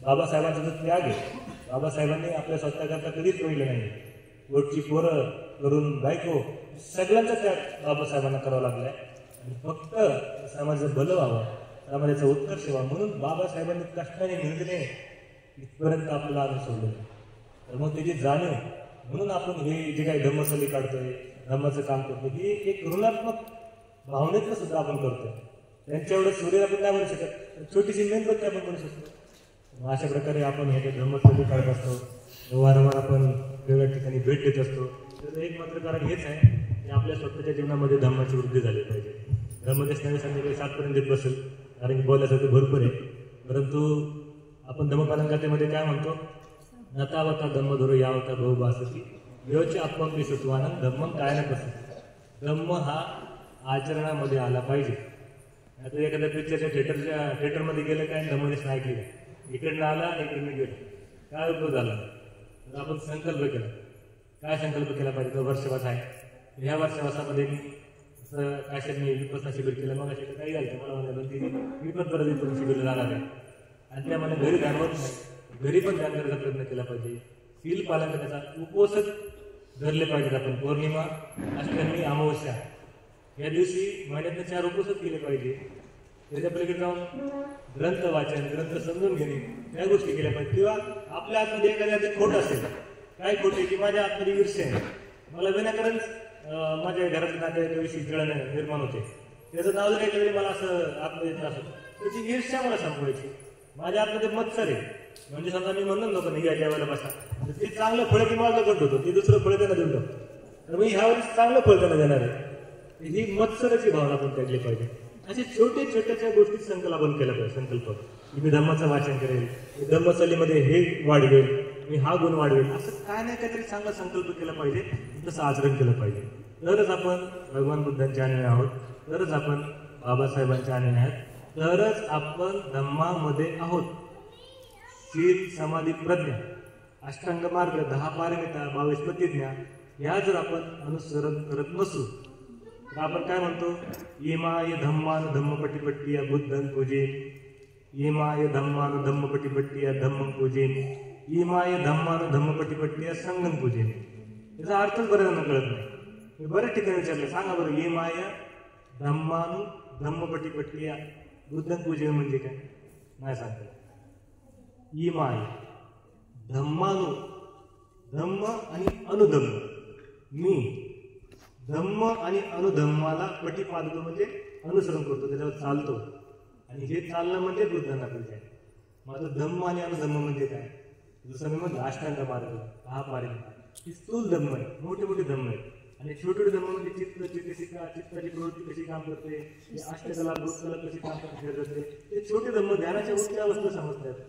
बाबासाहेबांचा जो त्याग आहे, बाबासाहेबांनी आपल्या स्वतःकरता कधीच रोहिलं नाही. पोटची पोरं करून बायको सगळ्यांचा त्याग बाबासाहेबांना करावा लागलाय. आणि फक्त समाजाचं भलं व्हावं, समाजाचा उत्कर्ष व्हावा म्हणून बाबासाहेबांनी कष्टाने मेहनतीने इथपर्यंत आपल्याला आणून सोडलं. तर मग त्याची जाणीव म्हणून आपण हे जे काही धम्मसली काढतोय, धम्माचं काम करतो, ही एक ऋणात्मक भावनेतलं सुद्धा आपण करतोय. त्यांच्या एवढं सूर्य आपण नाही म्हणू शकत, छोटीशी मेणबत्ती आपण म्हणू शकतो. अशा प्रकारे आपण हे धम्मसली काढत असतो. वारंवार आपण वेगवेगळ्या ठिकाणी भेट देत असतो. त्याचं एक मात्र कारण हेच आहे की आपल्या स्वतःच्या जीवनामध्ये धम्माची वृद्धी झाली पाहिजे. धम्मदेशनाने संध्याकाळी 7 पर्यंत देत बसेल, कारण की बोलायसाठी भरपूर आहे. परंतु आपण धम्मपालनकथेमध्ये काय म्हणतो, नतावता धम्मधुरो यावता बहुभासती योचे आपण विसत्वानं धम्म काय न बसत. धम्म हा आचरणामध्ये आला पाहिजे. आता एखाद्या पिक्चरच्या थिएटरमध्ये गेलं काय, धम्मदेशन ऐकले, इकडनं आला इकडनं गेलं, काय उपयोग झाला. तर आपण संकल्प केला. काय संकल्प केला पाहिजे, तो वर्षवास आहे. ह्या वर्षवासामध्ये मी मी विपसना शिबिर केलं. मग असे काही झालं, मला म्हणालं की विपत परत तुम्ही शिबिरला जाणार आहे. आणि त्यामध्ये घरी ध्यान होत नाही, घरी पण ध्यान करायचा प्रयत्न केला पाहिजे. सील पालन करण्याचा उपवासच धरले पाहिजेत आपण. पौर्णिमा, अष्टमी, अमावस्या या दिवशी महिन्यातनं 4 उपवासच केले पाहिजे. त्याच्या पलीकडे जाऊन ग्रंथ वाचन, ग्रंथ समजून घेणे या गोष्टी केल्या पाहिजे. किंवा आपल्या आतमध्ये एखाद्या खोट असेल, काय खोट आहे की माझ्या आतमध्ये ईर्ष्या आहे, मला विनाकारण माझ्या घरातल्या नात्याविषयी जळण निर्माण होते, त्याचं नाव जर ऐकलं तरी मला असं आतमध्ये त्रास होतो, त्याची ईर्ष्या मला संपवायची. माझ्या आतमध्ये मत्सर आहे, म्हणजे समजा मी म्हणून नको नाही या वेळेला बसा, तर ते चांगलं फळ की माझं घट होतं, ते दुसरं फळ त्यांना देऊन टाकतो. तर मी ह्यावेळेस चांगलं फळ त्यांना देणार आहे. ही मत्सराची भावना आपण त्यागली पाहिजे. असे छोटे छोट्याच्या गोष्टी संकल्प आपण केला पाहिजे. संकल्प की मी धम्माचं वाचन करेल, मी धम्मसलीमध्ये हे वाढवेल, मी हा गुण वाढवेल, असं काय नाही काहीतरी चांगला संकल्प केला पाहिजे, तसं आचरण केलं पाहिजे. तरच आपण भगवान बुद्धांच्या अनुयायी आहोत, तरच आपण बाबासाहेबांच्या अनुयायी आहेत, तरच आपण धम्मामध्ये आहोत. शील, समाधी, प्रज्ञा, अष्टांग मार्ग, 10 पारमिता, 22 प्रतिज्ञा या जर आपण अनुसरण करत नसू तर आपण काय म्हणतो, येमाय धम्मान धम्मपटीपट्टी या बुद्धन पूजेन, येमाय धम्मान धम्मपटीपट्टी या धम्मं पूजेन, येमाय धम्मान धम्मपटीपट्टी या संगम पूजेन. याचा अर्थच बऱ्याच कळत नाही. मी बऱ्याच ठिकाणी विचारलं, सांगा बरं, येमाय धम्मानु धम्मपटीपट्टी या बुद्धन पूजेन म्हणजे काय, नाही सांगता. येमाय धम्मानु, धम्म आणि अनुधम्म, मी धम्म आणि अनुधम्माला पटीपादतो म्हणजे अनुसरण करतो, त्याच्यावर चालतो. आणि हे चालणं म्हणजे बुद्धांना पूजा आहे. माझं धम्म आणि अनुधम्म म्हणजे काय, दुसरं मी म्हणलं अष्टांग मार्ग, 10 पारमिता, ही स्थूल धम्म आहे, मोठे मोठे धम्म आहेत. आणि छोटे छोटे धम्म म्हणजे चित्ताची प्रवृत्ती कशी काम करते, अष्टकला भूतकला कशी काम करते, ते छोटे धम्म ध्यानाच्या उच्च अवस्था समजतात.